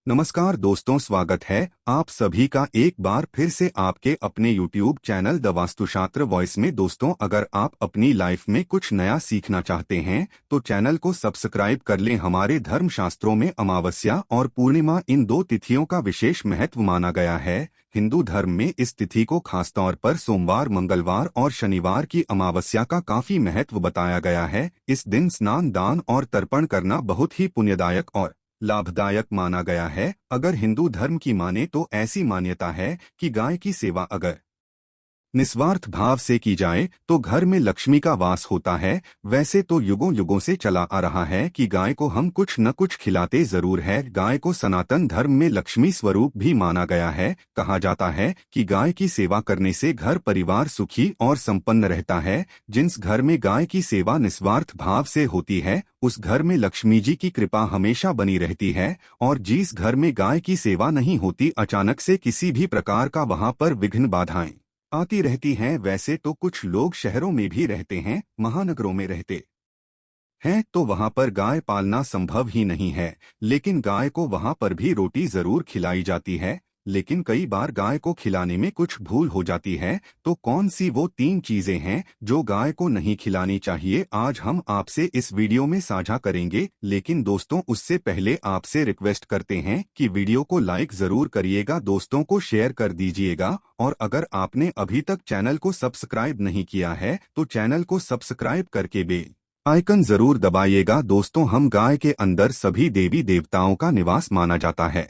नमस्कार दोस्तों, स्वागत है आप सभी का एक बार फिर से आपके अपने YouTube channel the Vastushastra voice में। दोस्तों, अगर आप अपनी लाइफ में कुछ नया सीखना चाहते हैं तो चैनल को सब्सक्राइब कर लें। हमारे धर्मशास्त्रों में अमावस्या और पूर्णिमा इन दो तिथियों का विशेष महत्व माना गया है। हिंदू धर्म में इस तिथि को खासतौर पर सोमवार, मंगलवार और शनिवार की अमावस्या का काफी महत्व बताया गया है। इस दिन स्नान, दान और तर्पण करना बहुत ही पुण्यदायक और लाभदायक माना गया है। अगर हिंदू धर्म की माने तो ऐसी मान्यता है कि गाय की सेवा अगर निस्वार्थ भाव से की जाए तो घर में लक्ष्मी का वास होता है। वैसे तो युगों युगों से चला आ रहा है कि गाय को हम कुछ न कुछ खिलाते जरूर है। गाय को सनातन धर्म में लक्ष्मी स्वरूप भी माना गया है। कहा जाता है कि गाय की सेवा करने से घर परिवार सुखी और संपन्न रहता है। जिस घर में गाय की सेवा निस्वार्थ भाव से होती है उस घर में लक्ष्मी जी की कृपा हमेशा बनी रहती है। और जिस घर में गाय की सेवा नहीं होती, अचानक से किसी भी प्रकार का वहां पर विघ्न बाधाएं आती रहती हैं। वैसे तो कुछ लोग शहरों में भी रहते हैं, महानगरों में रहते हैं, तो वहां पर गाय पालना संभव ही नहीं है। लेकिन गाय को वहां पर भी रोटी जरूर खिलाई जाती है। लेकिन कई बार गाय को खिलाने में कुछ भूल हो जाती है। तो कौन सी वो 3 चीजें हैं जो गाय को नहीं खिलानी चाहिए, आज हम आपसे इस वीडियो में साझा करेंगे। लेकिन दोस्तों, उससे पहले आपसे रिक्वेस्ट करते हैं कि वीडियो को लाइक जरूर करिएगा, दोस्तों को शेयर कर दीजिएगा। और अगर आपने अभी तक चैनल को सब्सक्राइब नहीं किया है तो चैनल को सब्सक्राइब करके बेल आइकन जरूर दबाइएगा। दोस्तों, हम गाय के अंदर सभी देवी देवताओं का निवास माना जाता है।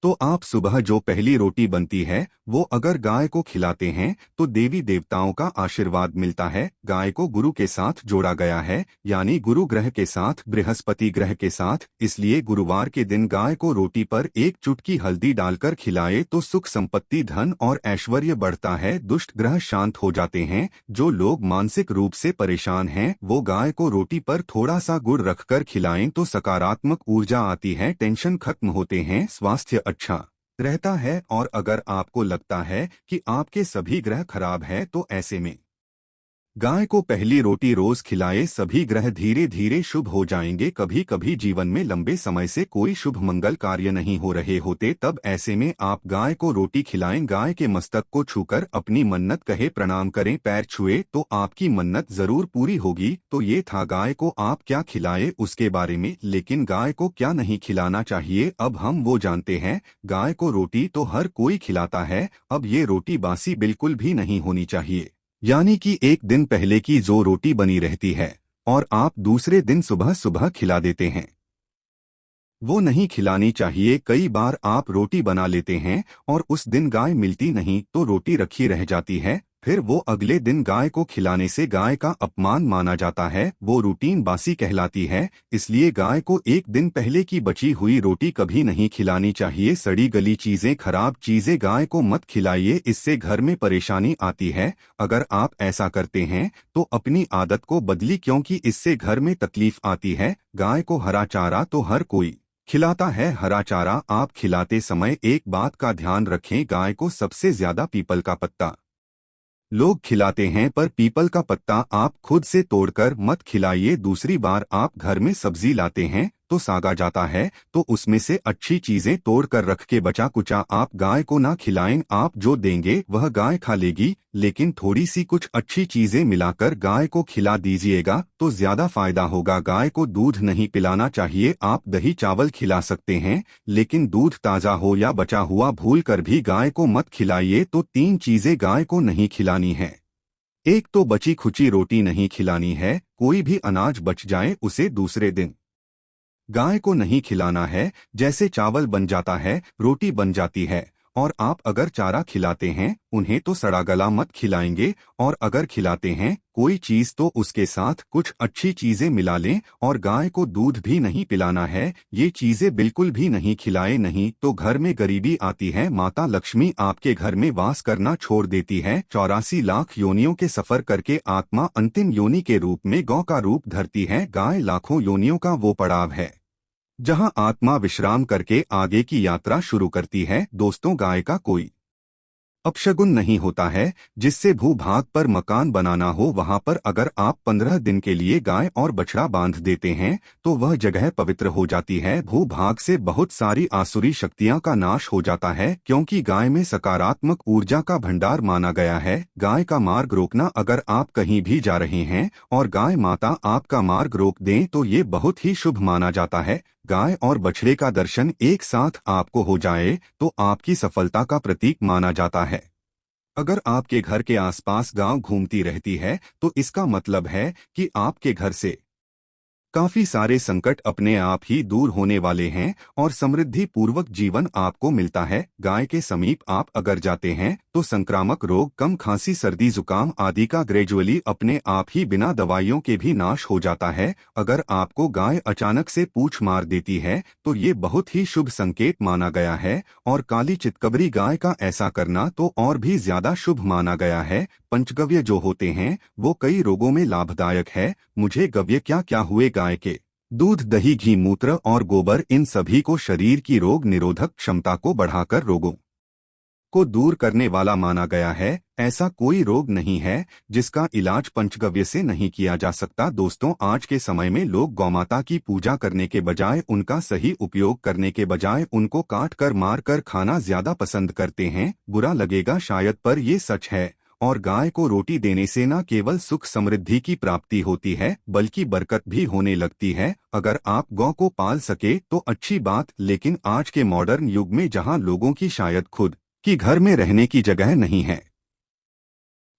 तो आप सुबह जो पहली रोटी बनती है वो अगर गाय को खिलाते हैं तो देवी देवताओं का आशीर्वाद मिलता है। गाय को गुरु के साथ जोड़ा गया है, यानी गुरु ग्रह के साथ, बृहस्पति ग्रह के साथ। इसलिए गुरुवार के दिन गाय को रोटी पर एक चुटकी हल्दी डालकर खिलाए तो सुख, संपत्ति, धन और ऐश्वर्य बढ़ता है, दुष्ट ग्रह शांत हो जाते हैं। जो लोग मानसिक रूप से परेशान हैं वो गाय को रोटी पर थोड़ा सा गुड़ रखकर खिलाएं तो सकारात्मक ऊर्जा आती है, टेंशन खत्म होते हैं, स्वास्थ्य अच्छा रहता है। और अगर आपको लगता है कि आपके सभी ग्रह खराब है तो ऐसे में गाय को पहली रोटी रोज खिलाए, सभी ग्रह धीरे धीरे शुभ हो जाएंगे। कभी कभी जीवन में लंबे समय से कोई शुभ मंगल कार्य नहीं हो रहे होते, तब ऐसे में आप गाय को रोटी खिलाएं। गाय के मस्तक को छूकर अपनी मन्नत कहे, प्रणाम करें, पैर छुए तो आपकी मन्नत जरूर पूरी होगी। तो ये था गाय को आप क्या खिलाए उसके बारे में। लेकिन गाय को क्या नहीं खिलाना चाहिए अब हम वो जानते हैं। गाय को रोटी तो हर कोई खिलाता है, अब ये रोटी बासी बिल्कुल भी नहीं होनी चाहिए, यानी कि एक दिन पहले की जो रोटी बनी रहती है और आप दूसरे दिन सुबह सुबह खिला देते हैं, वो नहीं खिलानी चाहिए। कई बार आप रोटी बना लेते हैं और उस दिन गाय मिलती नहीं तो रोटी रखी रह जाती है, फिर वो अगले दिन गाय को खिलाने से गाय का अपमान माना जाता है, वो रूटीन बासी कहलाती है। इसलिए गाय को एक दिन पहले की बची हुई रोटी कभी नहीं खिलानी चाहिए। सड़ी गली चीजें, खराब चीजें गाय को मत खिलाइए, इससे घर में परेशानी आती है। अगर आप ऐसा करते हैं तो अपनी आदत को बदली, क्योंकि इससे घर में तकलीफ आती है। गाय को हरा चारा तो हर कोई खिलाता है, हरा चारा आप खिलाते समय एक बात का ध्यान रखें, गाय को सबसे ज्यादा पीपल का पत्ता लोग खिलाते हैं, पर पीपल का पत्ता आप खुद से तोड़कर मत खिलाइए। दूसरी बार आप घर में सब्जी लाते हैं तो सागा जाता है तो उसमें से अच्छी चीजें तोड़कर रख के बचा कुचा आप गाय को ना खिलाएं। आप जो देंगे वह गाय खा लेगी, लेकिन थोड़ी सी कुछ अच्छी चीजें मिलाकर गाय को खिला दीजिएगा तो ज्यादा फायदा होगा। गाय को दूध नहीं पिलाना चाहिए, आप दही चावल खिला सकते हैं, लेकिन दूध ताजा हो या बचा हुआ भूल कर भी गाय को मत खिलाइए। तो 3 चीजें गाय को नहीं खिलानी है। एक तो बची खुची रोटी नहीं खिलानी है, कोई भी अनाज बच जाए उसे दूसरे दिन गाय को नहीं खिलाना है। जैसे चावल बन जाता है, रोटी बन जाती है और आप अगर चारा खिलाते हैं उन्हें तो सड़ा गला मत खिलाएंगे। और अगर खिलाते हैं कोई चीज तो उसके साथ कुछ अच्छी चीजें मिला लें। और गाय को दूध भी नहीं पिलाना है, ये चीजें बिल्कुल भी नहीं खिलाए, नहीं तो घर में गरीबी आती है, माता लक्ष्मी आपके घर में वास करना छोड़ देती है। 84 लाख योनियों के सफर करके आत्मा अंतिम योनि के रूप में गौ का रूप धरती है। गाय लाखों योनियों का वो पड़ाव है जहां आत्मा विश्राम करके आगे की यात्रा शुरू करती है। दोस्तों, गाय का कोई अपशगुन नहीं होता है। जिससे भूभाग पर मकान बनाना हो वहां पर अगर आप 15 दिन के लिए गाय और बछड़ा बांध देते हैं तो वह जगह पवित्र हो जाती है। भूभाग से बहुत सारी आसुरी शक्तियां का नाश हो जाता है, क्योंकि गाय में सकारात्मक ऊर्जा का भंडार माना गया है। गाय का मार्ग रोकना, अगर आप कहीं भी जा रहे हैं और गाय माता आपका मार्ग रोक दें तो ये बहुत ही शुभ माना जाता है। गाय और बछड़े का दर्शन एक साथ आपको हो जाए तो आपकी सफलता का प्रतीक माना जाता है। अगर आपके घर के आसपास गाय घूमती रहती है तो इसका मतलब है कि आपके घर से काफी सारे संकट अपने आप ही दूर होने वाले हैं और समृद्धि पूर्वक जीवन आपको मिलता है। गाय के समीप आप अगर जाते हैं तो संक्रामक रोग, कम खांसी, सर्दी जुकाम आदि का ग्रेजुअली अपने आप ही बिना दवाइयों के भी नाश हो जाता है। अगर आपको गाय अचानक से पूंछ मार देती है तो ये बहुत ही शुभ संकेत माना गया है, और काली चितकबरी गाय का ऐसा करना तो और भी ज्यादा शुभ माना गया है। पंचगव्य जो होते हैं वो कई रोगों में लाभदायक है। मुझे गव्य क्या क्या हुए, गाय के दूध, दही, घी, मूत्र और गोबर, इन सभी को शरीर की रोग निरोधक क्षमता को बढ़ाकर रोगों को दूर करने वाला माना गया है। ऐसा कोई रोग नहीं है जिसका इलाज पंचगव्य से नहीं किया जा सकता। दोस्तों, आज के समय में लोग गौमाता की पूजा करने के बजाय, उनका सही उपयोग करने के बजाय उनको काट कर मार कर खाना ज्यादा पसंद करते हैं। बुरा लगेगा शायद, पर ये सच है। और गाय को रोटी देने से न केवल सुख समृद्धि की प्राप्ति होती है बल्कि बरकत भी होने लगती है। अगर आप गौ को पाल सके तो अच्छी बात, लेकिन आज के मॉडर्न युग में जहां लोगों की शायद खुद कि घर में रहने की जगह नहीं है,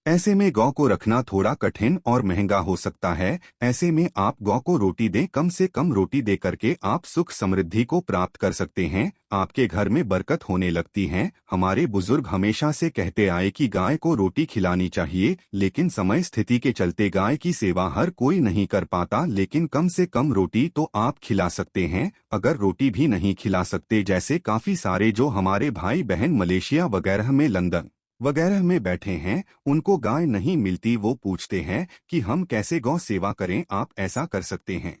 ऐसे में गौ को रखना थोड़ा कठिन और महंगा हो सकता है। ऐसे में आप गौ को रोटी दें, कम से कम रोटी दे करके आप सुख समृद्धि को प्राप्त कर सकते हैं। आपके घर में बरकत होने लगती है। हमारे बुजुर्ग हमेशा से कहते आए कि गाय को रोटी खिलानी चाहिए, लेकिन समय स्थिति के चलते गाय की सेवा हर कोई नहीं कर पाता। लेकिन कम से कम रोटी तो आप खिला सकते हैं। अगर रोटी भी नहीं खिला सकते, जैसे काफी सारे जो हमारे भाई बहन मलेशिया वगैरह में, लंदन वगैरह में बैठे हैं, उनको गाय नहीं मिलती, वो पूछते हैं कि हम कैसे गौ सेवा करें। आप ऐसा कर सकते हैं,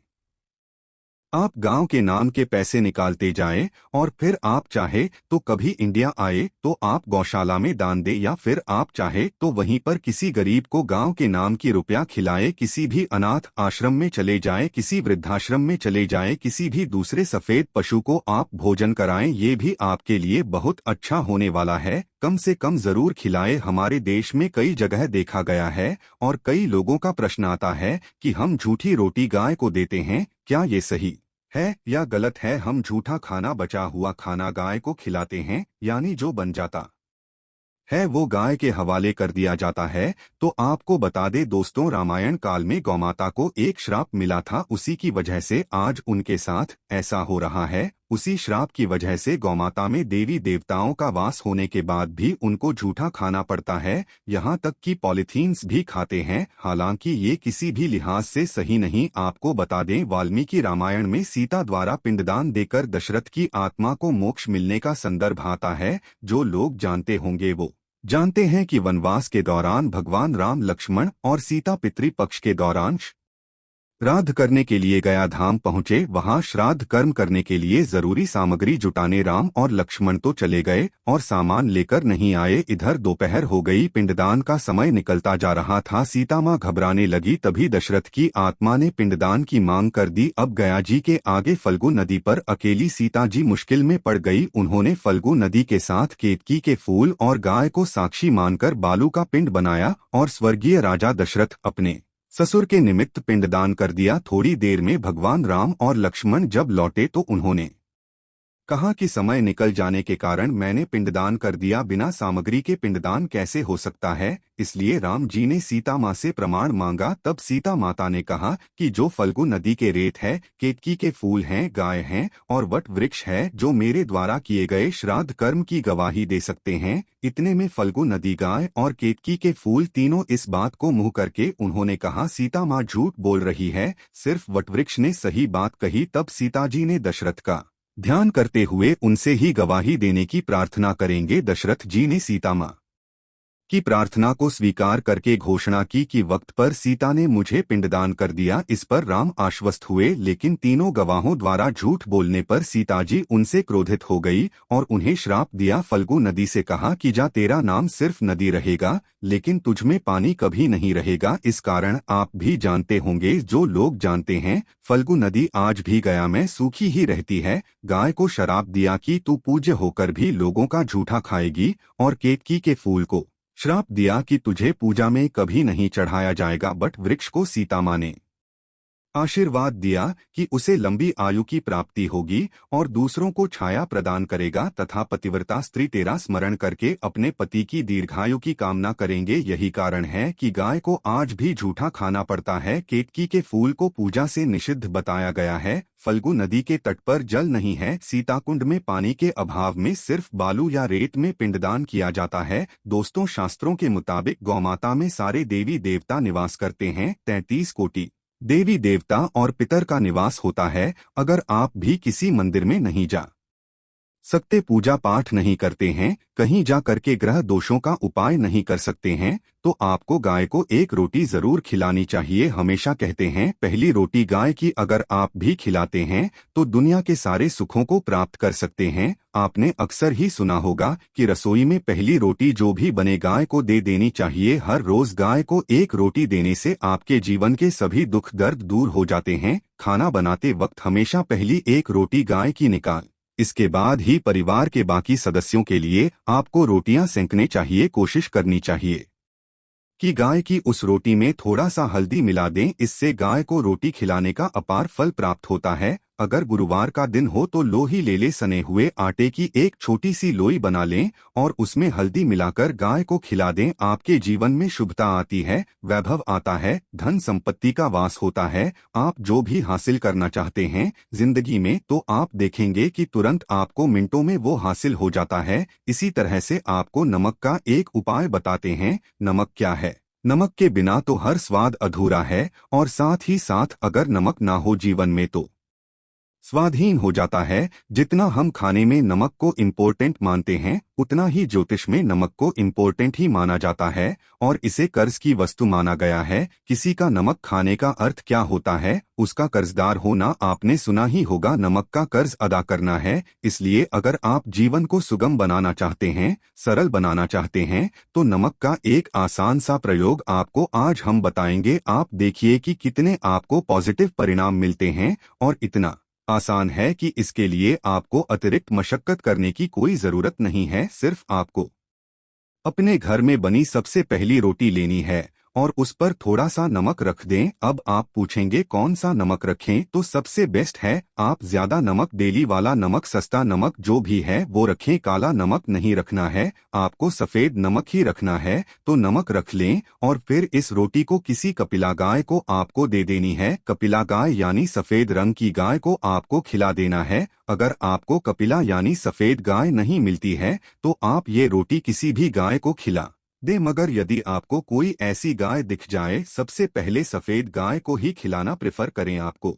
आप गांव के नाम के पैसे निकालते जाएं और फिर आप चाहे तो कभी इंडिया आए तो आप गौशाला में दान दे, या फिर आप चाहे तो वहीं पर किसी गरीब को गांव के नाम की रुपया खिलाए, किसी भी अनाथ आश्रम में चले जाए, किसी वृद्धाश्रम में चले जाए, किसी भी दूसरे सफेद पशु को आप भोजन कराएं। ये भी आपके लिए बहुत अच्छा होने वाला है। कम से कम जरूर खिलाए। हमारे देश में कई जगह देखा गया है और कई लोगों का प्रश्न आता है कि हम झूठी रोटी गाय को देते हैं, क्या ये सही है या गलत है? हम झूठा खाना, बचा हुआ खाना गाय को खिलाते हैं, यानी जो बन जाता है वो गाय के हवाले कर दिया जाता है। तो आपको बता दे दोस्तों, रामायण काल में गौमाता को एक श्राप मिला था, उसी की वजह से आज उनके साथ ऐसा हो रहा है। उसी श्राप की वजह से गौमाता में देवी देवताओं का वास होने के बाद भी उनको झूठा खाना पड़ता है, यहाँ तक कि पॉलीथीन्स भी खाते हैं। हालांकि ये किसी भी लिहाज से सही नहीं। आपको बता दें, वाल्मीकि रामायण में सीता द्वारा पिंडदान देकर दशरथ की आत्मा को मोक्ष मिलने का संदर्भ आता है। जो लोग जानते होंगे वो जानते हैं कि वनवास के दौरान भगवान राम लक्ष्मण और सीता पितृपक्ष के दौरान श्राद्ध करने के लिए गया धाम पहुंचे। वहां श्राद्ध कर्म करने के लिए जरूरी सामग्री जुटाने राम और लक्ष्मण तो चले गए और सामान लेकर नहीं आए। इधर दोपहर हो गई, पिंडदान का समय निकलता जा रहा था। सीता मां घबराने लगी, तभी दशरथ की आत्मा ने पिंडदान की मांग कर दी। अब गया जी के आगे फल्गु नदी पर अकेली सीता जी मुश्किल में पड़ गई। उन्होंने फल्गु नदी के साथ केतकी के फूल और गाय को साक्षी मानकर बालू का पिंड बनाया और स्वर्गीय राजा दशरथ अपने ससुर के निमित्त पिंडदान कर दिया। थोड़ी देर में भगवान राम और लक्ष्मण जब लौटे तो उन्होंने कहा कि समय निकल जाने के कारण मैंने पिंडदान कर दिया, बिना सामग्री के पिंडदान कैसे हो सकता है? इसलिए राम जी ने सीता माँ से प्रमाण मांगा। तब सीता माता ने कहा कि जो फल्गु नदी के रेत है, केतकी के फूल हैं, गाय हैं और वट वृक्ष है, जो मेरे द्वारा किए गए श्राद्ध कर्म की गवाही दे सकते हैं। इतने में फल्गु नदी, गाय और केतकी के फूल तीनों इस बात को मुंह करके उन्होंने कहा सीता माँ झूठ बोल रही है, सिर्फ वटवृक्ष ने सही बात कही। तब सीता जी ने दशरथ का ध्यान करते हुए उनसे ही गवाही देने की प्रार्थना करेंगे। दशरथ जी ने सीता माँ की प्रार्थना को स्वीकार करके घोषणा की कि वक्त पर सीता ने मुझे पिंडदान कर दिया। इस पर राम आश्वस्त हुए, लेकिन तीनों गवाहों द्वारा झूठ बोलने पर सीता जी उनसे क्रोधित हो गई और उन्हें श्राप दिया। फल्गु नदी से कहा कि जा, तेरा नाम सिर्फ नदी रहेगा, लेकिन तुझमें पानी कभी नहीं रहेगा। इस कारण आप भी जानते होंगे, जो लोग जानते हैं, फल्गु नदी आज भी गया में सूखी ही रहती है। गाय को शराप दिया कि तू पूज्य होकर भी लोगों का झूठा खाएगी, और केतकी के फूल को श्राप दिया कि तुझे पूजा में कभी नहीं चढ़ाया जाएगा। बट वृक्ष को सीता माँ ने आशीर्वाद दिया कि उसे लंबी आयु की प्राप्ति होगी और दूसरों को छाया प्रदान करेगा, तथा पतिव्रता स्त्री तेरा स्मरण करके अपने पति की दीर्घायु की कामना करेंगे। यही कारण है कि गाय को आज भी झूठा खाना पड़ता है। केतकी के फूल को पूजा से निषिद्ध बताया गया है। फल्गु नदी के तट पर जल नहीं है। सीताकुंड में पानी के अभाव में सिर्फ बालू या रेत में पिंडदान किया जाता है। दोस्तों, शास्त्रों के मुताबिक गौमाता में सारे देवी देवता निवास करते हैं। 33 कोटि देवी देवता और पितर का निवास होता है। अगर आप भी किसी मंदिर में नहीं जा सकते, पूजा पाठ नहीं करते हैं, कहीं जा करके ग्रह दोषों का उपाय नहीं कर सकते हैं, तो आपको गाय को एक रोटी जरूर खिलानी चाहिए। हमेशा कहते हैं, पहली रोटी गाय की अगर आप भी खिलाते हैं तो दुनिया के सारे सुखों को प्राप्त कर सकते हैं। आपने अक्सर ही सुना होगा कि रसोई में पहली रोटी जो भी बने गाय को दे देनी चाहिए। हर रोज गाय को एक रोटी देने से आपके जीवन के सभी दुख दर्द दूर हो जाते हैं। खाना बनाते वक्त हमेशा पहली एक रोटी गाय की निकाल, इसके बाद ही परिवार के बाकी सदस्यों के लिए आपको रोटियां सेंकने चाहिए। कोशिश करनी चाहिए कि गाय की उस रोटी में थोड़ा सा हल्दी मिला दें, इससे गाय को रोटी खिलाने का अपार फल प्राप्त होता है। अगर गुरुवार का दिन हो तो लोही ले ले, सने हुए आटे की एक छोटी सी लोई बना लें और उसमें हल्दी मिलाकर गाय को खिला दें। आपके जीवन में शुभता आती है, वैभव आता है, धन संपत्ति का वास होता है। आप जो भी हासिल करना चाहते हैं जिंदगी में, तो आप देखेंगे कि तुरंत आपको मिनटों में वो हासिल हो जाता है। इसी तरह से आपको नमक का एक उपाय बताते हैं। नमक क्या है? नमक के बिना तो हर स्वाद अधूरा है, और साथ ही साथ अगर नमक ना हो जीवन में तो स्वादहीन हो जाता है। जितना हम खाने में नमक को इम्पोर्टेंट मानते हैं, उतना ही ज्योतिष में नमक को इम्पोर्टेंट ही माना जाता है और इसे कर्ज की वस्तु माना गया है। किसी का नमक खाने का अर्थ क्या होता है? उसका कर्जदार होना। आपने सुना ही होगा, नमक का कर्ज अदा करना है। इसलिए अगर आप जीवन को सुगम बनाना चाहते हैं, सरल बनाना चाहते हैं, तो नमक का एक आसान सा प्रयोग आपको आज हम बताएंगे। आप देखिए कि कितने आपको पॉजिटिव परिणाम मिलते हैं, और इतना आसान है कि इसके लिए आपको अतिरिक्त मशक्कत करने की कोई जरूरत नहीं है। सिर्फ आपको अपने घर में बनी सबसे पहली रोटी लेनी है और उस पर थोड़ा सा नमक रख दें। अब आप पूछेंगे कौन सा नमक रखें, तो सबसे बेस्ट है आप ज्यादा नमक, डेली वाला नमक, सस्ता नमक जो भी है वो रखें। काला नमक नहीं रखना है, आपको सफेद नमक ही रखना है। तो नमक रख लें और फिर इस रोटी को किसी कपिला गाय को आपको दे देनी है। कपिला गाय यानी सफेद रंग की गाय को आपको खिला देना है। अगर आपको कपिला यानी सफेद गाय नहीं मिलती है तो आप ये रोटी किसी भी गाय को खिला दे, मगर यदि आपको कोई ऐसी गाय दिख जाए, सबसे पहले सफेद गाय को ही खिलाना प्रेफर करें। आपको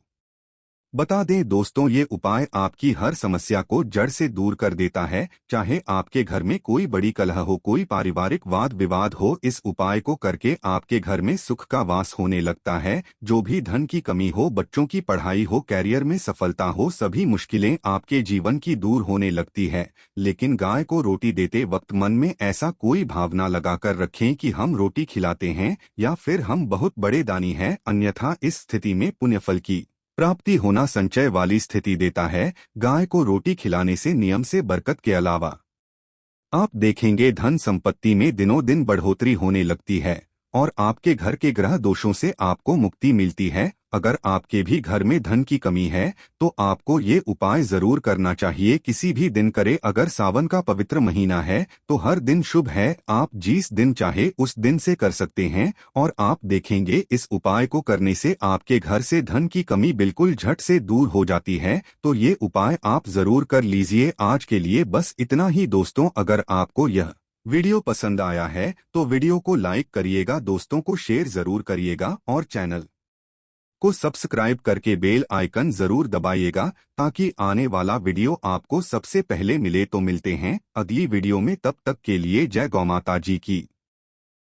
बता दें दोस्तों, ये उपाय आपकी हर समस्या को जड़ से दूर कर देता है। चाहे आपके घर में कोई बड़ी कलह हो, कोई पारिवारिक वाद विवाद हो, इस उपाय को करके आपके घर में सुख का वास होने लगता है। जो भी धन की कमी हो, बच्चों की पढ़ाई हो, कैरियर में सफलता हो, सभी मुश्किलें आपके जीवन की दूर होने लगती है। लेकिन गाय को रोटी देते वक्त मन में ऐसा कोई भावना लगाकर रखें कि हम रोटी खिलाते हैं या फिर हम बहुत बड़े दानी हैं, अन्यथा इस स्थिति में पुण्यफल की प्राप्ति होना संचय वाली स्थिति देता है। गाय को रोटी खिलाने से नियम से बरकत के अलावा आप देखेंगे धन संपत्ति में दिनों दिन बढ़ोतरी होने लगती है और आपके घर के ग्रह दोषों से आपको मुक्ति मिलती है। अगर आपके भी घर में धन की कमी है तो आपको ये उपाय जरूर करना चाहिए। किसी भी दिन करे। अगर सावन का पवित्र महीना है तो हर दिन शुभ है, आप जिस दिन चाहे उस दिन से कर सकते हैं और आप देखेंगे इस उपाय को करने से आपके घर से धन की कमी बिल्कुल झट से दूर हो जाती है। तो ये उपाय आप जरूर कर लीजिए। आज के लिए बस इतना ही दोस्तों। अगर आपको यह वीडियो पसंद आया है तो वीडियो को लाइक करिएगा, दोस्तों को शेयर जरूर करिएगा और चैनल को सब्सक्राइब करके बेल आइकन जरूर दबाइएगा ताकि आने वाला वीडियो आपको सबसे पहले मिले। तो मिलते हैं अगली वीडियो में, तब तक के लिए जय गौ माता जी की।